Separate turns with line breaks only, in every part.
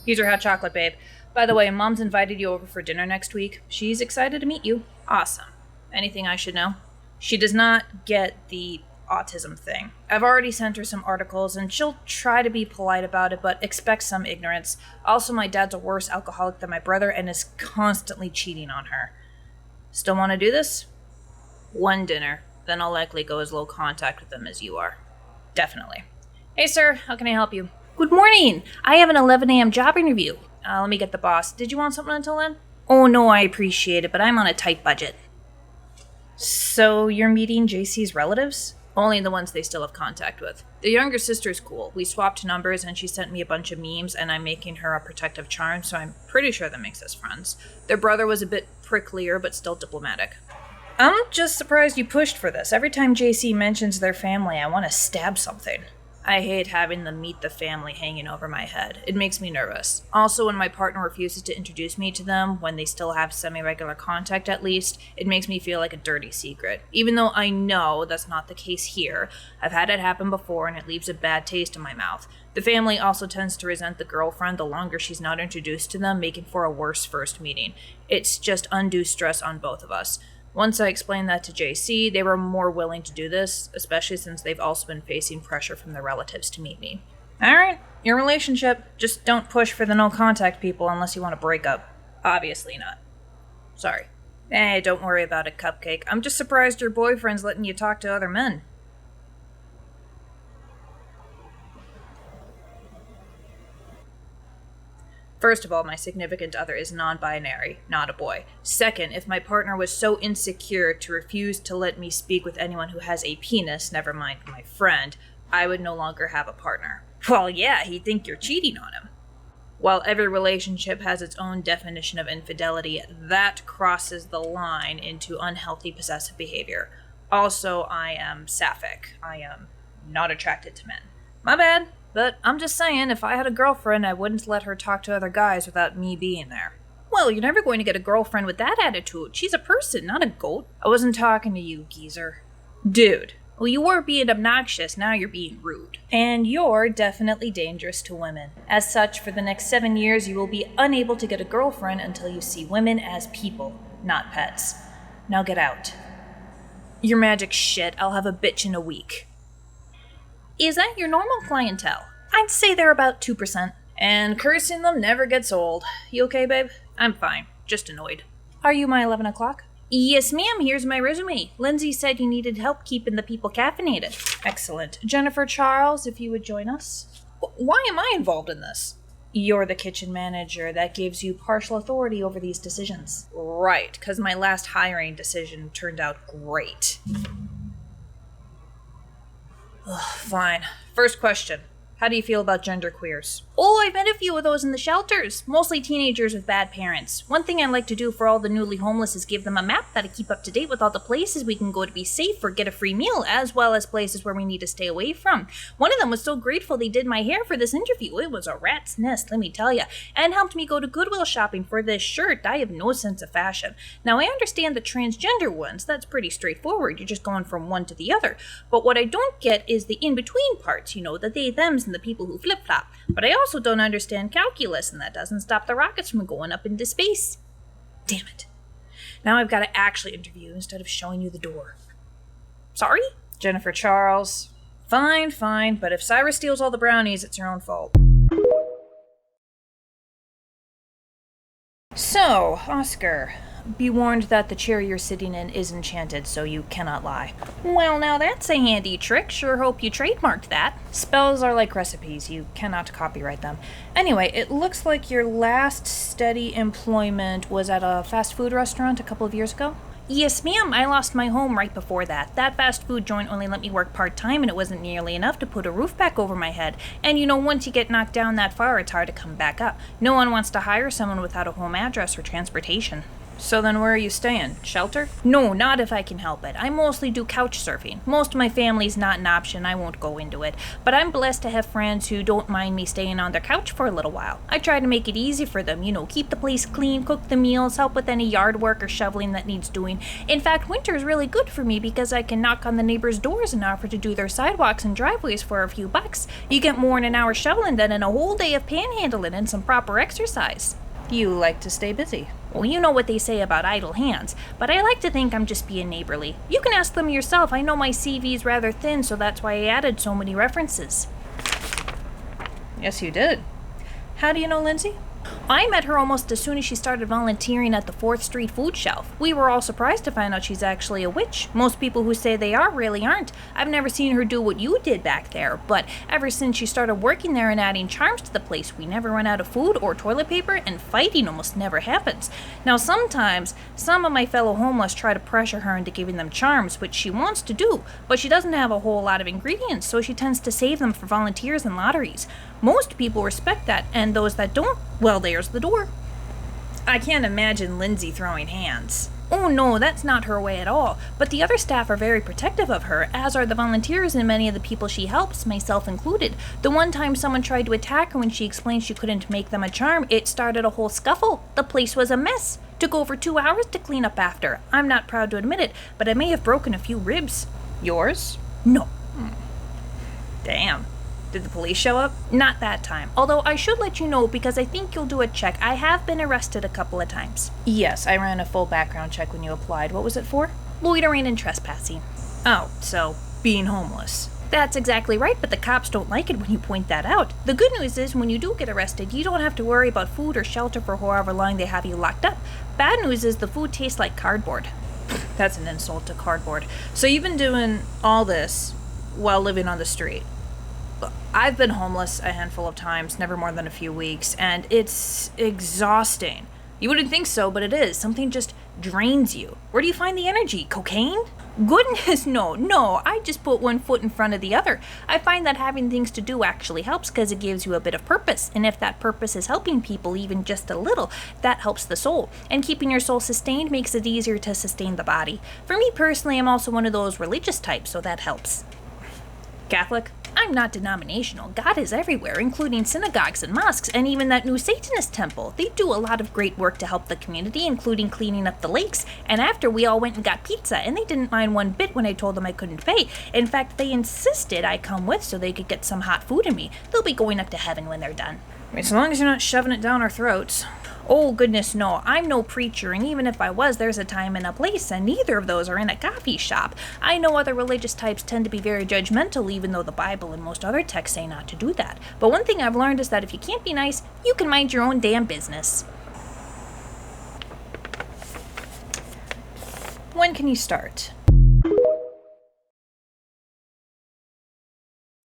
Here's your hot chocolate, babe. By the way, Mom's invited you over for dinner next week. She's excited to meet you. Awesome. Anything I should know? She does not get the autism thing. I've already sent her some articles, and she'll try to be polite about it, but expect some ignorance. Also, my dad's a worse alcoholic than my brother and is constantly cheating on her. Still want to do this? One dinner. Then I'll likely go as low contact with them as you are. Definitely. Hey, sir. How can I help you? Good morning. I have an 11 a.m. job interview. Let me get the boss. Did you want something until then? Oh, no, I appreciate it, but I'm on a tight budget. So you're meeting JC's relatives? Only the ones they still have contact with. The younger sister's cool. We swapped numbers and she sent me a bunch of memes and I'm making her a protective charm, so I'm pretty sure that makes us friends. Their brother was a bit pricklier, but still diplomatic. I'm just surprised you pushed for this. Every time JC mentions their family, I want to stab something. I hate having the meet the family hanging over my head. It makes me nervous. Also, when my partner refuses to introduce me to them, when they still have semi-regular contact at least, it makes me feel like a dirty secret. Even though I know that's not the case here, I've had it happen before and it leaves a bad taste in my mouth. The family also tends to resent the girlfriend the longer she's not introduced to them, making for a worse first meeting. It's just undue stress on both of us. Once I explained that to JC, they were more willing to do this, especially since they've also been facing pressure from their relatives to meet me. Alright, your relationship. Just don't push for the no-contact people unless you want to break up. Obviously not. Sorry. Hey, don't worry about it, Cupcake. I'm just surprised your boyfriend's letting you talk to other men. First of all, my significant other is non-binary, not a boy. Second, if my partner was so insecure to refuse to let me speak with anyone who has a penis, never mind my friend, I would no longer have a partner. Well, yeah, he'd think you're cheating on him. While every relationship has its own definition of infidelity, that crosses the line into unhealthy possessive behavior. Also, I am sapphic. I am not attracted to men. My bad. But I'm just saying, if I had a girlfriend, I wouldn't let her talk to other guys without me being there. Well, you're never going to get a girlfriend with that attitude. She's a person, not a goat. I wasn't talking to you, geezer. Dude. Well, you were being obnoxious, now you're being rude. And you're definitely dangerous to women. As such, for the next 7 years, you will be unable to get a girlfriend until you see women as people, not pets. Now get out. Your magic shit, I'll have a bitch in a week. Is that your normal clientele? I'd say they're about 2%. And cursing them never gets old. You okay, babe? I'm fine. Just annoyed. Are you my 11 o'clock? Yes, ma'am. Here's my resume. Lindsay said you needed help keeping the people caffeinated. Excellent. Jennifer Charles, if you would join us. Why am I involved in this? You're the kitchen manager. That gives you partial authority over these decisions. Right, because my last hiring decision turned out great. Ugh, fine. First question. How do you feel about genderqueers? Oh, I've met a few of those in the shelters. Mostly teenagers with bad parents. One thing I like to do for all the newly homeless is give them a map that'll keep up to date with all the places we can go to be safe or get a free meal, as well as places where we need to stay away from. One of them was so grateful they did my hair for this interview. It was a rat's nest, let me tell ya. And helped me go to Goodwill shopping for this shirt. I have no sense of fashion. Now, I understand the transgender ones. That's pretty straightforward. You're just going from one to the other. But what I don't get is the in-between parts, you know, the they-thems and the people who flip-flop. But I also don't understand calculus, and that doesn't stop the rockets from going up into space. Damn it. Now I've got to actually interview instead of showing you the door. Sorry? Jennifer Charles. Fine, but if Cyrus steals all the brownies, it's her own fault. So, Oscar, be warned that the chair you're sitting in is enchanted, so you cannot lie. Well, now that's a handy trick. Sure hope you trademarked that. Spells are like recipes. You cannot copyright them. Anyway, it looks like your last steady employment was at a fast food restaurant a couple of years ago. Yes, ma'am. I lost my home right before that. That fast food joint only let me work part-time, and it wasn't nearly enough to put a roof back over my head. And you know, once you get knocked down that far, it's hard to come back up. No one wants to hire someone without a home address or transportation. So then where are you staying? Shelter? No, not if I can help it. I mostly do couch surfing. Most of my family's not an option, I won't go into it. But I'm blessed to have friends who don't mind me staying on their couch for a little while. I try to make it easy for them, keep the place clean, cook the meals, help with any yard work or shoveling that needs doing. In fact, winter is really good for me because I can knock on the neighbors' doors and offer to do their sidewalks and driveways for a few bucks. You get more in an hour shoveling than in a whole day of panhandling and some proper exercise. You like to stay busy. Well, you know what they say about idle hands, but I like to think I'm just being neighborly. You can ask them yourself. I know my CV's rather thin, so that's why I added so many references. Yes, you did. How do you know Lindsay? I met her almost as soon as she started volunteering at the 4th Street food shelf. We were all surprised to find out she's actually a witch. Most people who say they are really aren't. I've never seen her do what you did back there, but ever since she started working there and adding charms to the place, we never run out of food or toilet paper, and fighting almost never happens. Now, sometimes some of my fellow homeless try to pressure her into giving them charms, which she wants to do, but she doesn't have a whole lot of ingredients, so she tends to save them for volunteers and lotteries. Most people respect that, and those that don't, well, there's the door. I can't imagine Lindsay throwing hands. Oh no, that's not her way at all, but the other staff are very protective of her, as are the volunteers and many of the people she helps, myself included. The one time someone tried to attack her when she explained she couldn't make them a charm, it started a whole scuffle. The place was a mess. Took over 2 hours to clean up after. I'm not proud to admit it, but I may have broken a few ribs. Yours? No. Damn. Did the police show up? Not that time. Although I should let you know because I think you'll do a check. I have been arrested a couple of times. Yes, I ran a full background check when you applied. What was it for? Loitering and trespassing. Oh, so being homeless. That's exactly right, but the cops don't like it when you point that out. The good news is when you do get arrested, you don't have to worry about food or shelter for however long they have you locked up. Bad news is the food tastes like cardboard. That's an insult to cardboard. So you've been doing all this while living on the street. I've been homeless a handful of times, never more than a few weeks, and it's exhausting. You wouldn't think so, but it is. Something just drains you. Where do you find the energy? Cocaine? Goodness, no, I just put one foot in front of the other. I find that having things to do actually helps because it gives you a bit of purpose, and if that purpose is helping people even just a little, that helps the soul, and keeping your soul sustained makes it easier to sustain the body. For me personally, I'm also one of those religious types, so that helps. Catholic? I'm not denominational. God is everywhere, including synagogues and mosques, and even that new Satanist temple. They do a lot of great work to help the community, including cleaning up the lakes, and after we all went and got pizza, and they didn't mind one bit when I told them I couldn't pay. In fact, they insisted I come with so they could get some hot food in me. They'll be going up to heaven when they're done. As long as you're not shoving it down our throats. Oh, goodness, no. I'm no preacher, and even if I was, there's a time and a place, and neither of those are in a coffee shop. I know other religious types tend to be very judgmental, even though the Bible and most other texts say not to do that. But one thing I've learned is that if you can't be nice, you can mind your own damn business. When can you start?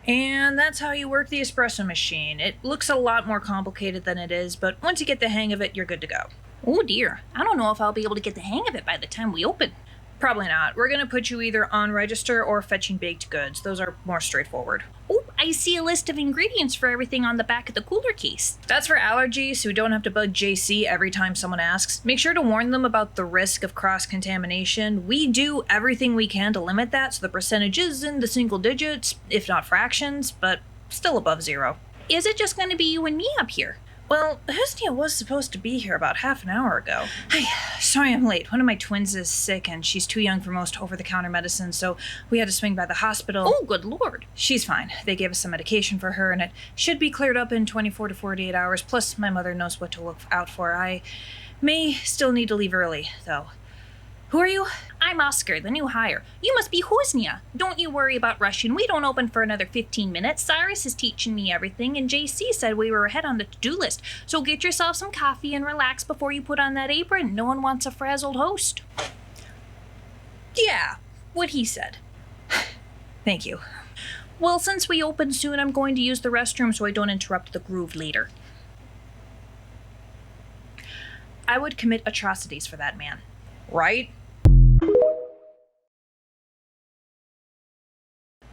And that's how you work the espresso machine. It looks a lot more complicated than it is, but once you get the hang of it, you're good to go. Oh dear, I don't know if I'll be able to get the hang of it by the time we open. Probably not. We're going to put you either on register or fetching baked goods. Those are more straightforward. Oh, I see a list of ingredients for everything on the back of the cooler case. That's for allergies, so we don't have to bug JC every time someone asks. Make sure to warn them about the risk of cross-contamination. We do everything we can to limit that, so the percentage is in the single digits, if not fractions, but still above zero. Is it just going to be you and me up here? Well, Husniya was supposed to be here about half an hour ago. Sorry I'm late. One of my twins is sick and she's too young for most over-the-counter medicine, so we had to swing by the hospital. Oh, good lord. She's fine. They gave us some medication for her and it should be cleared up in 24 to 48 hours, plus my mother knows what to look out for. I may still need to leave early, though. Who are you? I'm Oscar, the new hire. You must be Husniya. Don't you worry about rushing. We don't open for another 15 minutes. Cyrus is teaching me everything, and JC said we were ahead on the to-do list. So get yourself some coffee and relax before you put on that apron. No one wants a frazzled host. Yeah, what he said. Thank you. Well, since we open soon, I'm going to use the restroom so I don't interrupt the groove later. I would commit atrocities for that man. Right?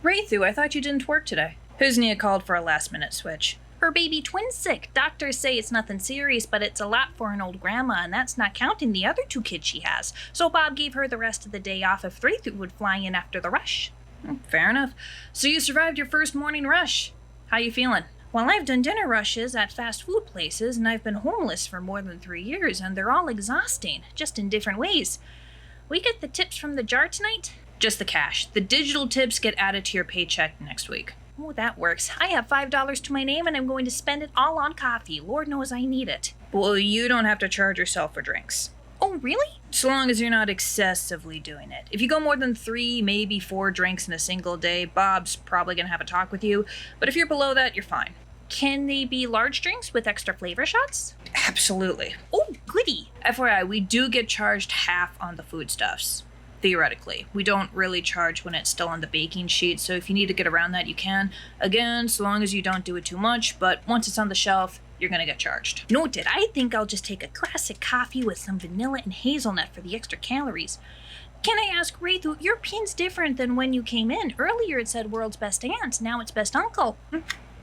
Raythu, I thought you didn't work today. Husniya called for a last-minute switch.
Her baby twin's sick. Doctors say it's nothing serious, but it's a lot for an old grandma, and that's not counting the other 2 kids she has. So Bob gave her the rest of the day off if Raythu would fly in after the rush.
Fair enough. So you survived your first morning rush. How you feeling?
Well, I've done dinner rushes at fast food places, and I've been homeless for more than 3 years, and they're all exhausting, just in different ways. We get the tips from the jar tonight?
Just the cash. The digital tips get added to your paycheck next week.
Oh, that works. I have $5 to my name, and I'm going to spend it all on coffee. Lord knows I need it.
Well, you don't have to charge yourself for drinks.
Oh, really?
So long as you're not excessively doing it. If you go more than 3, maybe 4 drinks in a single day, Bob's probably going to have a talk with you. But if you're below that, you're fine.
Can they be large drinks with extra flavor shots?
Absolutely.
Oh, goody.
FYI, we do get charged half on the foodstuffs. Theoretically. We don't really charge when it's still on the baking sheet, so if you need to get around that, you can. Again, so long as you don't do it too much, but once it's on the shelf, you're gonna get charged.
Noted. I think I'll just take a classic coffee with some vanilla and hazelnut for the extra calories. Can I ask, Raythu, your pin's different than when you came in. Earlier it said world's best aunt, now it's best uncle.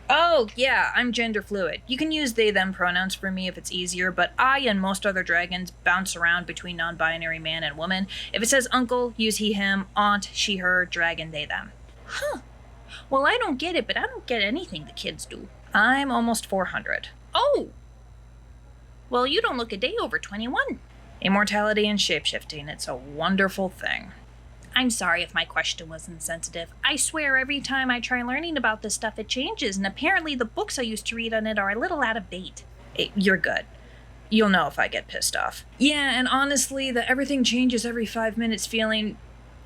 Oh, yeah, I'm gender fluid. You can use they, them pronouns for me if it's easier, but I and most other dragons bounce around between non-binary man and woman. If it says uncle, use he, him, aunt, she, her, dragon, they, them.
Huh. Well, I don't get it, but I don't get anything the kids do.
I'm almost 400.
Oh! Well, you don't look a day over 21.
Immortality and shapeshifting, it's a wonderful thing.
I'm sorry if my question was insensitive. I swear every time I try learning about this stuff it changes, and apparently the books I used to read on it are a little out of date.
You're good. You'll know if I get pissed off. Yeah, and honestly, the everything changes every 5 minutes feeling,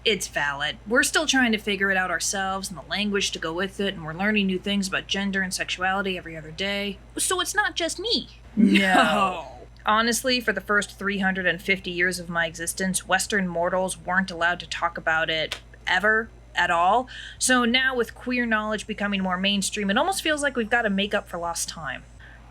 it's valid. We're still trying to figure it out ourselves and the language to go with it, and we're learning new things about gender and sexuality every other day.
So it's not just me.
No. Honestly, for the first 350 years of my existence, Western mortals weren't allowed to talk about it ever, at all. So now with queer knowledge becoming more mainstream, it almost feels like we've got to make up for lost time.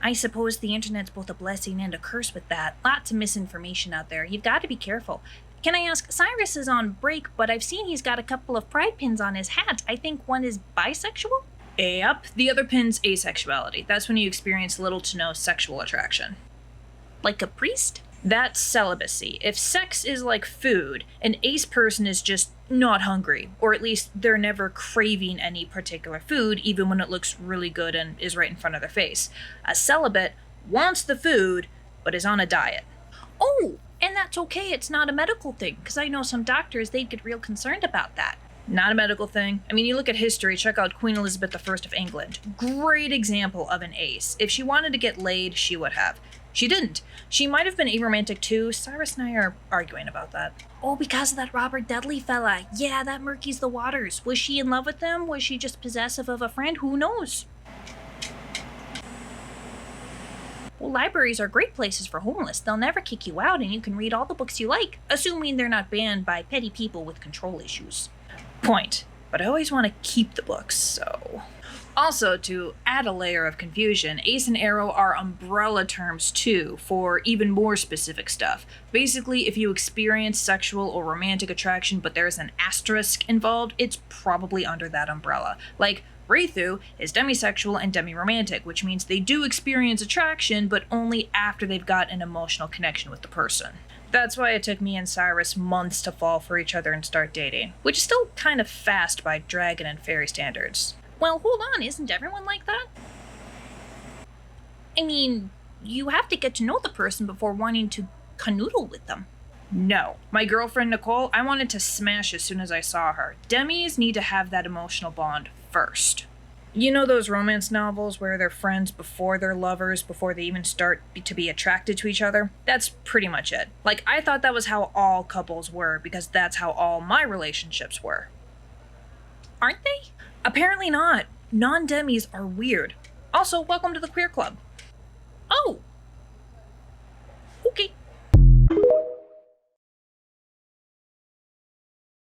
I suppose the internet's both a blessing and a curse with that. Lots of misinformation out there. You've got to be careful. Can I ask, Cyrus is on break, but I've seen he's got a couple of pride pins on his hat. I think one is bisexual?
Yep. The other pin's asexuality. That's when you experience little to no sexual attraction.
Like a priest?
That's celibacy. If sex is like food, an ace person is just not hungry, or at least they're never craving any particular food, even when it looks really good and is right in front of their face. A celibate wants the food, but is on a diet.
Oh, and that's okay. It's not a medical thing, because I know some doctors, they'd get real concerned about that.
Not a medical thing. I mean, you look at history, check out Queen Elizabeth I of England. Great example of an ace. If she wanted to get laid, she would have. She didn't. She might have been aromantic too. Cyrus and I are arguing about that.
Oh, because of that Robert Dudley fella. Yeah, that murkies the waters. Was she in love with him? Was she just possessive of a friend? Who knows? Well, libraries are great places for homeless. They'll never kick you out and you can read all the books you like, assuming they're not banned by petty people with control issues.
Point. But I always want to keep the books, so... Also, to add a layer of confusion, ace and arrow are umbrella terms too, for even more specific stuff. Basically, if you experience sexual or romantic attraction but there's an asterisk involved, it's probably under that umbrella. Like, Raythu is demisexual and demi-romantic, which means they do experience attraction, but only after they've got an emotional connection with the person. That's why it took me and Cyrus months to fall for each other and start dating, which is still kind of fast by dragon and fairy standards.
Well, hold on, isn't everyone like that? I mean, you have to get to know the person before wanting to canoodle with them.
No. My girlfriend Nicole, I wanted to smash as soon as I saw her. Demis need to have that emotional bond first. You know those romance novels where they're friends before they're lovers, before they even start to be attracted to each other? That's pretty much it. Like, I thought that was how all couples were, because that's how all my relationships were.
Aren't they?
Apparently not. Non-demis are weird. Also, welcome to the queer club.
Oh! Okay.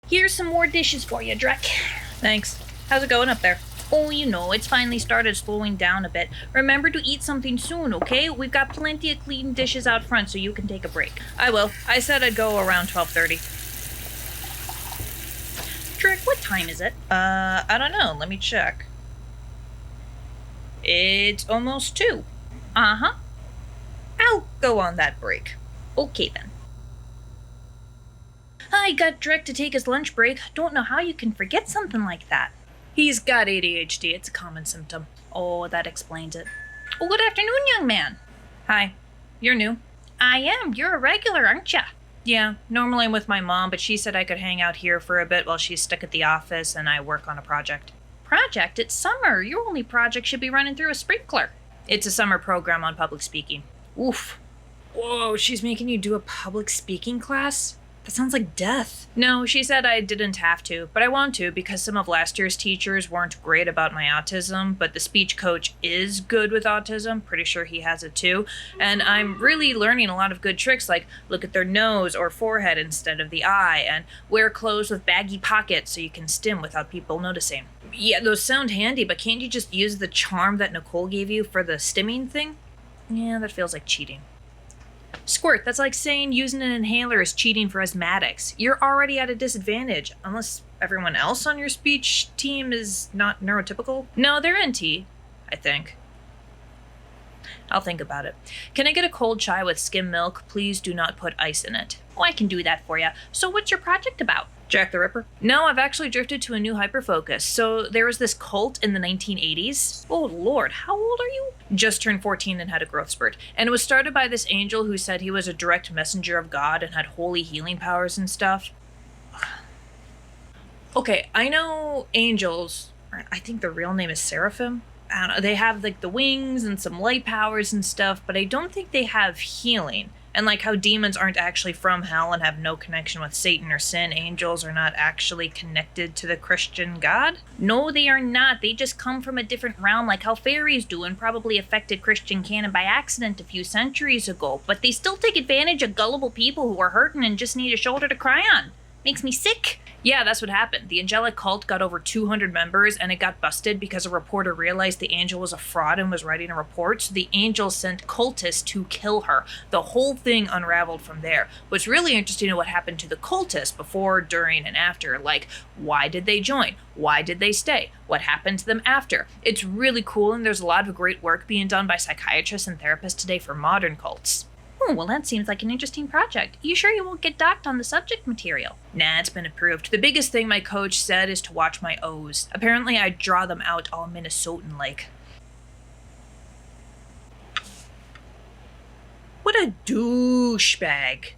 Here's some more dishes for you, Drek.
Thanks. How's it going up there?
Oh, you know, it's finally started slowing down a bit. Remember to eat something soon, okay? We've got plenty of clean dishes out front so you can take a break.
I will. I said I'd go around 12:30.
Drek, what time is it?
I don't know. Let me check. It's almost 2.
Uh-huh.
I'll go on that break.
Okay then. I got Drek to take his lunch break. Don't know how you can forget something like that.
He's got ADHD. It's a common symptom.
Oh, that explains it. Oh, good afternoon, young man.
Hi. You're new?
I am. You're a regular, aren't ya?
Yeah, normally I'm with my mom, but she said I could hang out here for a bit while she's stuck at the office and I work on a project.
Project? It's summer. Your only project should be running through a sprinkler.
It's a summer program on public speaking.
Oof.
Whoa, she's making you do a public speaking class? That sounds like death. No, she said I didn't have to, but I want to because some of last year's teachers weren't great about my autism, but the speech coach is good with autism. Pretty sure he has it too. And I'm really learning a lot of good tricks like look at their nose or forehead instead of the eye, and wear clothes with baggy pockets so you can stim without people noticing. Yeah, those sound handy, but can't you just use the charm that Nicole gave you for the stimming thing? Yeah, that feels like cheating. Squirt, that's like saying using an inhaler is cheating for asthmatics. You're already at a disadvantage, unless everyone else on your speech team is not neurotypical. No, they're NT, I think. I'll think about it. Can I get a cold chai with skim milk? Please do not put ice in it.
Oh, I can do that for you. So what's your project about?
Jack the Ripper? No, I've actually drifted to a new hyperfocus. So there was this cult in the 1980s.
Oh lord, how old are you?
Just turned 14 and had a growth spurt. And it was started by this angel who said he was a direct messenger of God and had holy healing powers and stuff. Okay, I know angels, I think the real name is seraphim. I don't know, they have like the wings and some light powers and stuff, but I don't think they have healing. And like how demons aren't actually from hell and have no connection with Satan or sin, angels are not actually connected to the Christian God?
No, they are not. They just come from a different realm, like how fairies do, and probably affected Christian canon by accident a few centuries ago. But they still take advantage of gullible people who are hurting and just need a shoulder to cry on. Makes me sick.
Yeah, that's what happened. The angelic cult got over 200 members and it got busted because a reporter realized the angel was a fraud and was writing a report, so the angel sent cultists to kill her. The whole thing unraveled from there. What's really interesting is what happened to the cultists before, during, and after. Like, why did they join? Why did they stay? What happened to them after? It's really cool, and there's a lot of great work being done by psychiatrists and therapists today for modern cults.
Oh, well, that seems like an interesting project. You sure you won't get docked on the subject material?
Nah, it's been approved. The biggest thing my coach said is to watch my O's. Apparently, I draw them out all Minnesotan-like. What a douchebag.